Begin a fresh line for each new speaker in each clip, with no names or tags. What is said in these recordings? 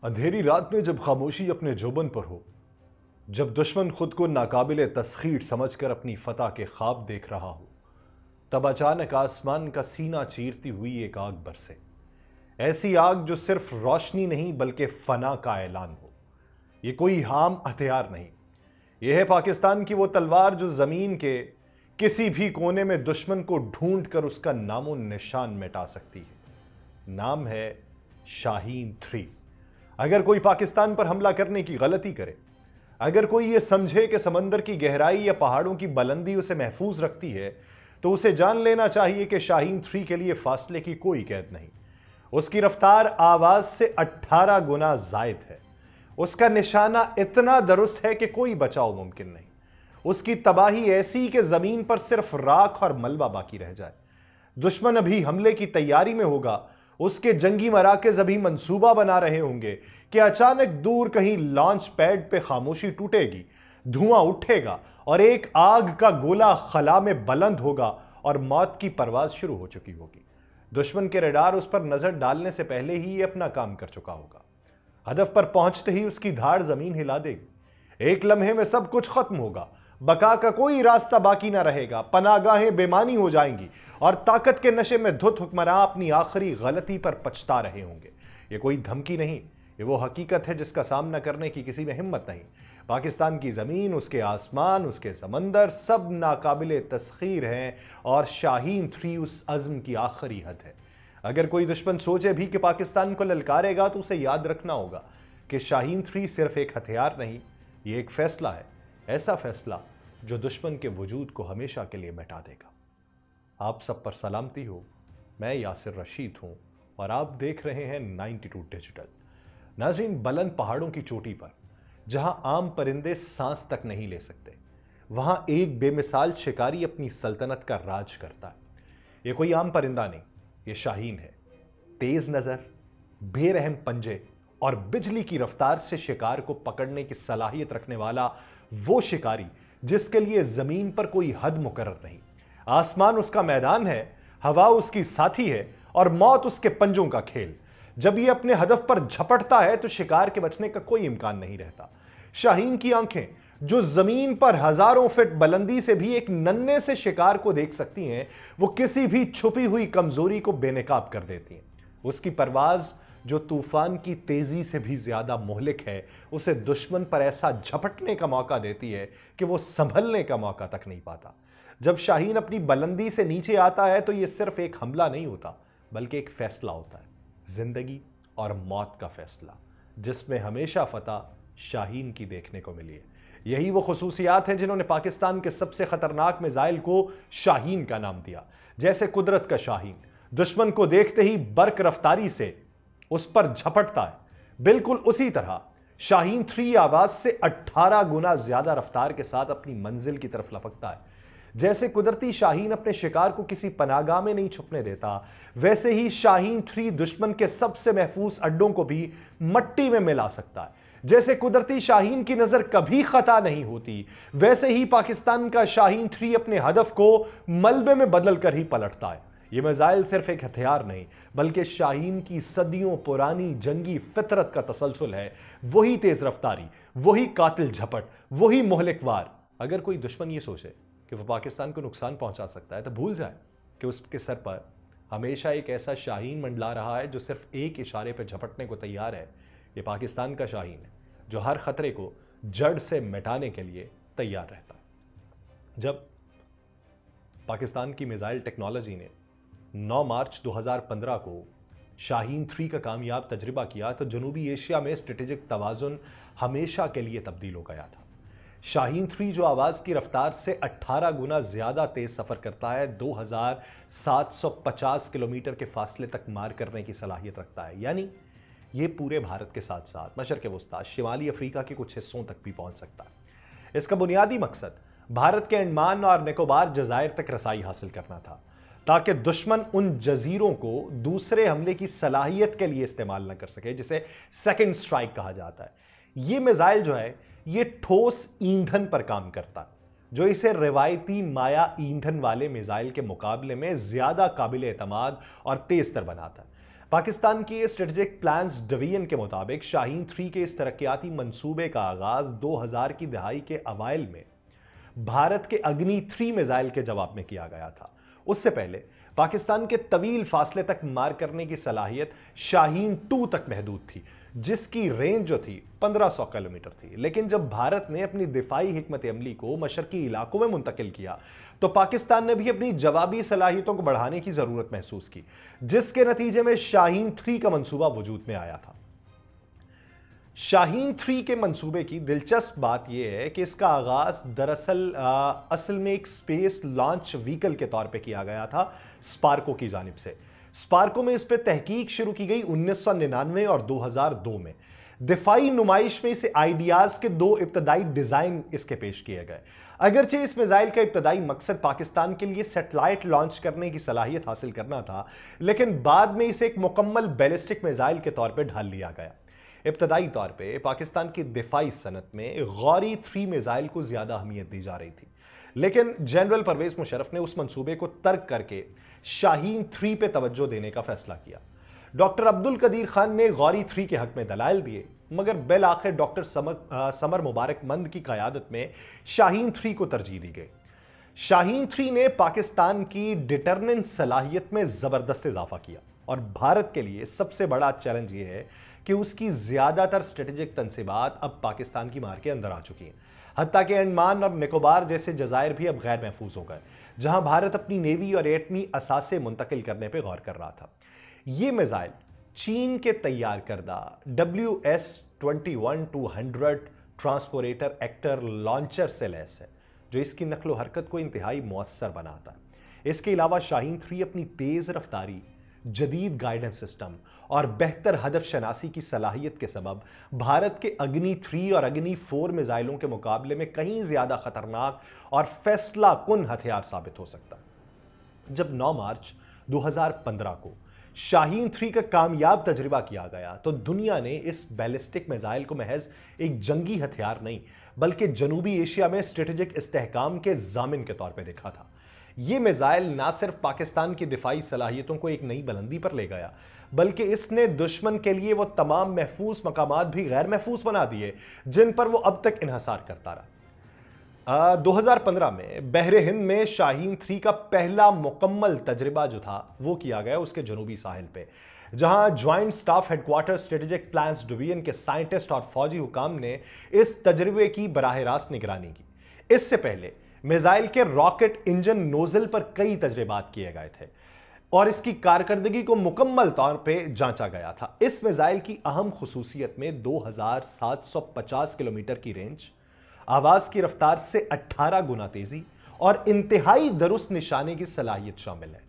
अंधेरी रात में जब खामोशी अपने जोबन पर हो, जब दुश्मन खुद को नाकाबिले तस्खीर समझकर अपनी फतह के ख्वाब देख रहा हो, तब अचानक आसमान का सीना चीरती हुई एक आग बरसे। ऐसी आग जो सिर्फ रोशनी नहीं बल्कि फना का ऐलान हो। ये कोई आम हथियार नहीं, यह है पाकिस्तान की वो तलवार जो जमीन के किसी भी कोने में दुश्मन को ढूंढ कर उसका नामो निशान मिटा सकती है। नाम है शाहीन 3। अगर कोई पाकिस्तान पर हमला करने की गलती करे, अगर कोई ये समझे कि समंदर की गहराई या पहाड़ों की बुलंदी उसे महफूज रखती है, तो उसे जान लेना चाहिए कि शाहीन 3 के लिए फासले की कोई कैद नहीं। उसकी रफ्तार आवाज से 18 गुना जायद है। उसका निशाना इतना दुरुस्त है कि कोई बचाव मुमकिन नहीं। उसकी तबाही ऐसी कि जमीन पर सिर्फ राख और मलबा बाकी रह जाए। दुश्मन अभी हमले की तैयारी में होगा, उसके जंगी मराकज अभी मंसूबा बना रहे होंगे कि अचानक दूर कहीं लॉन्च पैड पे खामोशी टूटेगी, धुआं उठेगा और एक आग का गोला खला में बुलंद होगा और मौत की परवाज शुरू हो चुकी होगी। दुश्मन के रडार उस पर नजर डालने से पहले ही ये अपना काम कर चुका होगा। हदफ पर पहुंचते ही उसकी धाड़ जमीन हिला देगी। एक लम्हे में सब कुछ खत्म होगा, बका का कोई रास्ता बाकी ना रहेगा, पनागाहें बेमानी हो जाएंगी और ताकत के नशे में धुत हुक्मरान अपनी आखिरी गलती पर पछता रहे होंगे। ये कोई धमकी नहीं, ये वो हकीकत है जिसका सामना करने की किसी में हिम्मत नहीं। पाकिस्तान की ज़मीन, उसके आसमान, उसके समंदर सब नाकाबिले तस्खीर हैं और शाहीन 3 उस अज़्म की आखिरी हद है। अगर कोई दुश्मन सोचे भी कि पाकिस्तान को ललकारेगा तो उसे याद रखना होगा कि शाहीन 3 सिर्फ एक हथियार नहीं, ये एक फैसला है। ऐसा फैसला जो दुश्मन के वजूद को हमेशा के लिए मिटा देगा। आप सब पर सलामती हो। मैं यासिर रशीद हूँ और आप देख रहे हैं 92 डिजिटल। नाज़रीन, बुलंद पहाड़ों की चोटी पर जहाँ आम परिंदे सांस तक नहीं ले सकते, वहाँ एक बेमिसाल शिकारी अपनी सल्तनत का राज करता है। ये कोई आम परिंदा नहीं, ये शाहीन है। तेज नज़र, बेरहम पंजे और बिजली की रफ्तार से शिकार को पकड़ने की सलाहियत रखने वाला वो शिकारी जिसके लिए जमीन पर कोई हद मुकर्रर नहीं। आसमान उसका मैदान है, हवा उसकी साथी है और मौत उसके पंजों का खेल। जब ये अपने हदफ पर झपटता है तो शिकार के बचने का कोई इम्कान नहीं रहता। शाहीन की आंखें जो जमीन पर हजारों फीट बुलंदी से भी एक नन्हे से शिकार को देख सकती हैं, वो किसी भी छुपी हुई कमजोरी को बेनकाब कर देती हैं। उसकी परवाज जो तूफान की तेजी से भी ज्यादा मोहलिक है, उसे दुश्मन पर ऐसा झपटने का मौका देती है कि वो संभलने का मौका तक नहीं पाता। जब शाहीन अपनी बुलंदी से नीचे आता है तो ये सिर्फ एक हमला नहीं होता, बल्कि एक फैसला होता है, जिंदगी और मौत का फैसला, जिसमें हमेशा फतह शाहीन की देखने को मिली है। यही वो खुसूसियात हैं जिन्होंने पाकिस्तान के सबसे खतरनाक मिसाइल को शाहीन का नाम दिया। जैसे कुदरत का शाहीन दुश्मन को देखते ही बर्क रफ्तारी से उस पर झपटता है, बिल्कुल उसी तरह शाहीन 3 आवाज से 18 गुना ज्यादा रफ्तार के साथ अपनी मंजिल की तरफ लपकता है। जैसे कुदरती शाहीन अपने शिकार को किसी पनाहगाह में नहीं छुपने देता, वैसे ही शाहीन 3 दुश्मन के सबसे महफूज अड्डों को भी मट्टी में मिला सकता है। जैसे कुदरती शाहीन की नजर कभी खता नहीं होती, वैसे ही पाकिस्तान का शाहीन 3 अपने हदफ को मलबे में बदल कर ही पलटता है। ये मिसाइल सिर्फ एक हथियार नहीं, बल्कि शाहीन की सदियों पुरानी जंगी फितरत का तसलसल है। वही तेज रफ्तारी, वही कातिल झपट, वही मोहलिक वार। अगर कोई दुश्मन ये सोचे कि वह पाकिस्तान को नुकसान पहुंचा सकता है, तो भूल जाए कि उसके सर पर हमेशा एक ऐसा शाहीन मंडला रहा है जो सिर्फ एक इशारे पर झपटने को तैयार है। ये पाकिस्तान का शाहीन है जो हर खतरे को जड़ से मिटाने के लिए तैयार रहता है। जब पाकिस्तान की मिसाइल टेक्नोलॉजी ने 9 मार्च 2015 को शाहीन 3 का कामयाब तजर्बा किया, तो जनूबी एशिया में स्ट्रेटेजिक तवाज़ुन हमेशा के लिए तब्दील हो गया था। शाहीन 3 जो आवाज़ की रफ्तार से 18 गुना ज़्यादा तेज़ सफ़र करता है, 2750 किलोमीटर के फासले तक मार करने की सलाहियत रखता है। यानी ये पूरे भारत के साथ साथ मशरक़ वस्ता, शिमाली अफ्रीका के कुछ हिस्सों तक भी पहुंच सकता है। इसका बुनियादी मकसद भारत के अंडमान और निकोबार जज़ायर तक रसाई हासिल करना था, ताकि दुश्मन उन जजीरों को दूसरे हमले की सलाहियत के लिए इस्तेमाल न कर सके, जिसे सेकंड स्ट्राइक कहा जाता है। ये मिसाइल जो है ये ठोस ईंधन पर काम करता है, जो इसे रिवायती माया ईंधन वाले मिसाइल के मुकाबले में ज्यादा काबिल एतमाद और तेज तर बनाता है। पाकिस्तान की स्ट्रेटेजिक प्लान्स डिवीजन के मुताबिक शाहीन 3 के इस तरक्याती मंसूबे का आगाज 2000 की दहाई के अवाइल में भारत के अग्नि 3 मिसाइल के जवाब में किया गया था। उससे पहले पाकिस्तान के तवील फासले तक मार करने की सलाहियत शाहीन 2 तक महदूद थी, जिसकी रेंज जो थी 1500 किलोमीटर थी। लेकिन जब भारत ने अपनी दिफाई हिकमत अमली को मशरकी इलाकों में मुंतकिल किया तो पाकिस्तान ने भी अपनी जवाबी सलाहियतों को बढ़ाने की जरूरत महसूस की, जिसके नतीजे में शाहीन 3 का मंसूबा वजूद में आया था। शाहीन 3 के मंसूबे की दिलचस्प बात यह है कि इसका आगाज दरअसल असल में एक स्पेस लॉन्च व्हीकल के तौर पे किया गया था स्पार्को की जानिब से। स्पार्को में इस पे तहकीक शुरू की गई 1999 और 2002 में। दिफाई नुमाइश में इसे आइडियाज के 2 इब्तदाई डिजाइन इसके पेश किए गए। अगरचे इस मिसाइल का इब्तदाई मकसद पाकिस्तान के लिए सैटेलाइट लॉन्च करने की सलाहियत हासिल करना था, लेकिन बाद में इसे एक मुकम्मल बैलिस्टिक मिसाइल के तौर पर ढाल लिया गया। इब्तदाई तौर पे पाकिस्तान की दिफाई सनत में गौरी 3 मिसाइल को ज्यादा अहमियत दी जा रही थी, लेकिन जनरल परवेज मुशर्रफ ने उस मंसूबे को तर्क करके शाहीन 3 पे तवज्जो देने का फैसला किया। डॉक्टर अब्दुल कदीर खान ने गौरी 3 के हक में दलाइल दिए, मगर बिल आखिर डॉक्टर समर मुबारक मंद की क़यादत में शाहीन 3 को तरजीह दी गई। शाहीन 3 ने पाकिस्तान की डिटरनेंस सलाहियत में जबरदस्त इजाफा किया और भारत के लिए सबसे बड़ा चैलेंज यह है कि उसकी ज्यादातर स्ट्रेटेजिक तनसीबात अब पाकिस्तान की मार के अंदर आ चुकी हैं। हत्ता के अंडमान और निकोबार जैसे जजायर भी अब गैर महफूज हो गए, जहां भारत अपनी नेवी और एटमी असासे मुंतकिल करने पर गौर कर रहा था। ये मिसाइल चीन के तैयार करदा WS-21-200 ट्रांसपोरेटर एक्टर लॉन्चर से लैस है, जो इसकी नकलो हरकत को इंतहाई मुअस्सर बनाता है। इसके अलावा शाहीन 3 अपनी तेज रफ्तारी, जदीद गाइडेंस सिस्टम और बेहतर हदफ शनासी की सलाहियत के सबब भारत के अग्नि 3 और अग्नि 4 मिसाइलों के मुकाबले में कहीं ज्यादा खतरनाक और फैसला कुन हथियार साबित हो सकता है। जब 9 मार्च 2015 को शाहीन 3 का कामयाब तजर्बा किया गया तो दुनिया ने इस बैलिस्टिक मिसाइल को महज एक जंगी हथियार नहीं, बल्कि जनूबी एशिया में स्ट्रेटेजिक इस्तेहकाम के जामिन के तौर पर देखा था। यह मिसाइल ना सिर्फ पाकिस्तान की दिफाई सलाहियतों को एक नई बुलंदी पर ले गया, बल्कि इसने दुश्मन के लिए वो तमाम महफूज मकामात भी गैर महफूज बना दिए जिन पर वो अब तक इन्हसार करता रहा। 2015 में बहरे हिंद में शाहीन 3 का पहला मुकम्मल तजर्बा जो था वो किया गया उसके जनूबी साहिल पे, जहां joint staff headquarter strategic plans division के साइंटिस्ट और फौजी हुकाम ने इस तजर्बे की बराह रास्त निगरानी की। इससे पहले मिसाइल के रॉकेट इंजन नोजल पर कई तजर्बात किए गए थे और इसकी कारकर्दगी को मुकम्मल तौर पे जांचा गया था। इस मिसाइल की अहम खुसूसियत में 2750 किलोमीटर की रेंज, आवाज की रफ्तार से 18 गुना तेजी और इंतहाई दुरुस्त निशाने की सलाहियत शामिल है।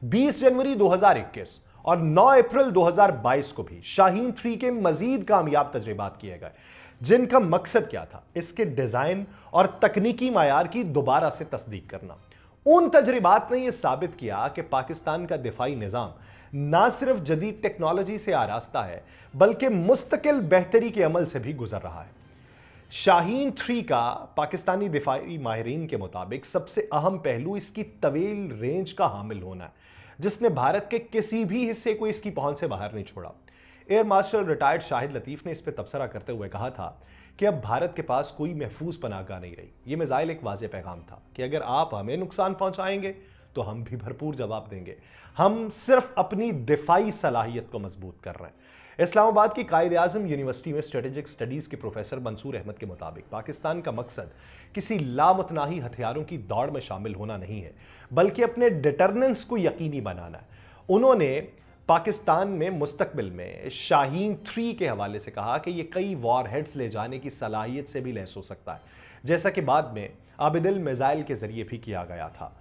20 जनवरी 2021 और 9 अप्रैल 2022 को भी शाहीन 3 के मजीद कामयाब तजर्बात किए गए, जिनका मकसद क्या था, इसके डिजाइन और तकनीकी मायार की दोबारा से तस्दीक करना। उन तजर्बात ने यह साबित किया कि पाकिस्तान का दिफाई निजाम ना सिर्फ जदीद टेक्नोलॉजी से आरास्ता है, बल्कि मुस्तकिल बेहतरी के अमल से भी गुजर रहा है। शाहीन 3 का पाकिस्तानी दिफाई माहिरीन के मुताबिक सबसे अहम पहलू इसकी तवील रेंज का हामिल होना है, जिसने भारत के किसी भी हिस्से को इसकी पहुंच से बाहर नहीं छोड़ा। Air marshal retired Shahid Latif ने इस पर तबसरा करते हुए कहा था कि अब भारत के पास कोई महफूज पनाहगाह नहीं रही। यह मिसाइल एक वाज़ेह पैगाम था कि अगर आप हमें नुकसान पहुंचाएंगे तो हम भी भरपूर जवाब देंगे। हम सिर्फ अपनी दिफाई सलाहियत को मजबूत कर रहे हैं। इस्लामाबाद की कायद आज़म यूनिवर्सिटी में स्ट्रेटेजिक स्टडीज़ के प्रोफेसर मंसूर अहमद के मुताबिक पाकिस्तान का मकसद किसी लामुतनाही हथियारों की दौड़ में शामिल होना नहीं है, बल्कि अपने डिटरनेंस को यकीनी बनाना है। उन्होंने पाकिस्तान में मुस्तकबिल में शाहीन 3 के हवाले से कहा कि यह कई वॉर हेड्स ले जाने की सलाहियत से भी लैस हो सकता है, जैसा कि बाद में आबिदिल मिसाइल के जरिए भी किया गया था।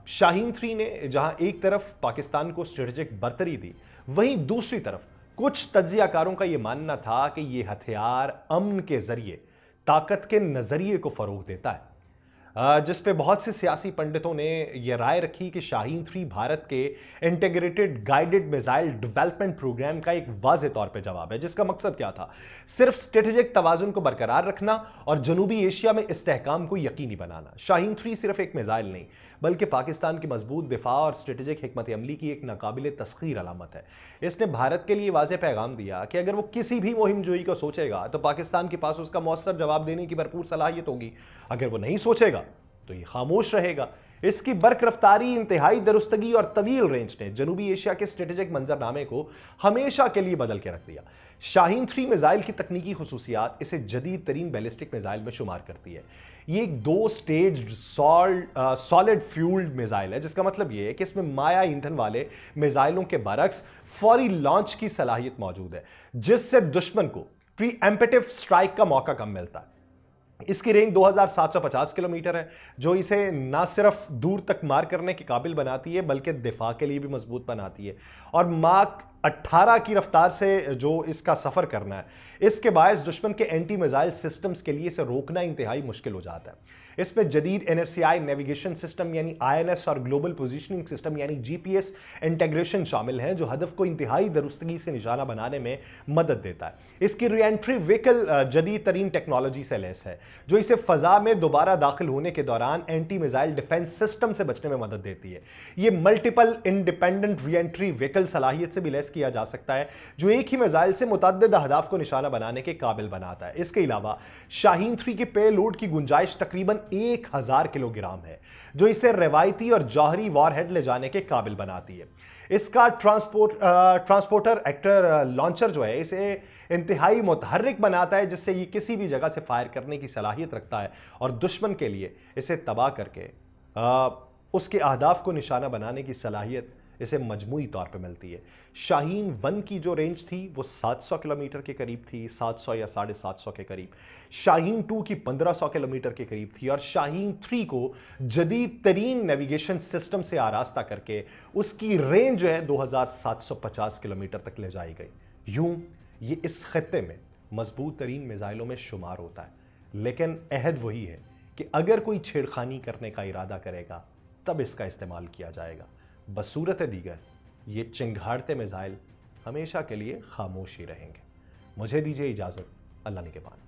शाहीन 3 ने जहां एक तरफ पाकिस्तान को स्ट्रेटेजिक बर्तरी दी, वहीं दूसरी तरफ कुछ तज्जियाकारों का यह मानना था कि यह हथियार अमन के जरिए ताकत के नजरिए को फरोग देता है, जिस पे बहुत से सियासी पंडितों ने यह राय रखी कि शाहीन 3 भारत के integrated guided missile development programme का एक वाज़ेह तौर पे जवाब है, जिसका मकसद क्या था, सिर्फ स्ट्रेटेजिक तवाज़ुन को बरकरार रखना और जनूबी एशिया में इस्तेहकाम को यकीनी बनाना। शाहीन 3 सिर्फ एक मिसाइल नहीं, بلکہ پاکستان کی مضبوط دفاع اور اسٹریٹجک حکمت عملی کی ایک ناقابل تسخیر علامت ہے۔ اس نے بھارت کے لیے واضح پیغام دیا کہ اگر وہ کسی بھی مہم جوئی کو سوچے گا تو پاکستان کے پاس اس کا مؤثر جواب دینے کی بھرپور صلاحیت ہوگی، اگر وہ نہیں سوچے گا تو یہ خاموش رہے گا۔ اس کی برق رفتاری، انتہائی درستگی اور طویل رینج نے جنوبی ایشیا کے اسٹریٹجک منظرنامے کو ہمیشہ کے لیے بدل کے رکھ دیا۔ شاہین 3 میزائل کی تکنیکی خصوصیات اسے جدید ترین بیلسٹک میزائل میں شمار کرتی ہے۔ یہ ایک 2 سٹیج سالڈ فیولڈ میزائل ہے، جس کا مطلب یہ ہے کہ اس میں مائع ایندھن والے میزائلوں کے برعکس فوری لانچ کی صلاحیت موجود ہے، جس سے دشمن کو پری ایمپٹیو سٹرائک کا موقع کم ملتا ہے۔ اس کی رینج 2750 کلومیٹر ہے، جو اسے نہ صرف دور تک مار کرنے کے قابل بناتی ہے بلکہ دفاع کے لیے بھی مضبوط بناتی ہے، اور ماک 18 کی رفتار سے جو اس کا سفر کرنا ہے، اس کے باعث دشمن کے اینٹی میزائل سسٹمز کے لیے اسے روکنا انتہائی مشکل ہو جاتا ہے۔ اس میں جدید NRCI نیویگیشن سسٹم یعنی INS اور گلوبل پوزیشننگ سسٹم یعنی GPS انٹیگریشن شامل ہیں، جو ہدف کو انتہائی درستگی سے نشانہ بنانے میں مدد دیتا ہے۔ اس کی ری انٹری وہیکل جدید ترین ٹیکنالوجی سے لیس ہے، جو اسے فضا میں دوبارہ داخل ہونے کے دوران اینٹی میزائل ڈیفنس سسٹم سے بچنے میں مدد دیتی ہے۔ یہ ملٹیپل انڈیپینڈنٹ ری انٹری وہیکل صلاحیت سے بھی لیس کیا جا سکتا ہے، جو ایک ہی میزائل سے متعدد اہداف کو نشانہ بنانے کے قابل بناتا ہے۔ اس کے علاوہ شاہین 3 کے پے لوڈ کی گنجائش تقریباً 1000 کلو گرام ہے، جو اسے روایتی اور جوہری وار ہیڈ لے جانے کے قابل بناتی ہے۔ اس کا ٹرانسپورٹر ایکٹر لانچر جو ہے اسے انتہائی متحرک بناتا ہے، جس سے یہ کسی بھی جگہ سے فائر کرنے کی صلاحیت رکھتا ہے اور دشمن کے لیے اسے تباہ کر کے اس کے اہداف کو نشانہ بنانے کی صلاحیت اسے مجموعی طور پہ ملتی ہے۔ شاہین 1 کی جو رینج تھی وہ 700 کلومیٹر کے قریب تھی، 700 یا 750 کے قریب۔ شاہین 2 کی 1500 کلومیٹر کے قریب تھی، اور شاہین 3 کو جدید ترین نیویگیشن سسٹم سے آراستہ کر کے اس کی رینج جو ہے 2750 کلومیٹر تک لے جائی گئی۔ یوں یہ اس خطے میں مضبوط ترین میزائلوں میں شمار ہوتا ہے، لیکن عہد وہی ہے کہ اگر کوئی چھیڑخانی کرنے کا ارادہ کرے گا تب اس کا استعمال کیا جائے گا۔ بصورت دیگر یہ چنگھاڑتے میزائل ہمیشہ کے لیے خاموش ہی رہیں گے۔ مجھے دیجیے اجازت، اللہ نگہبان۔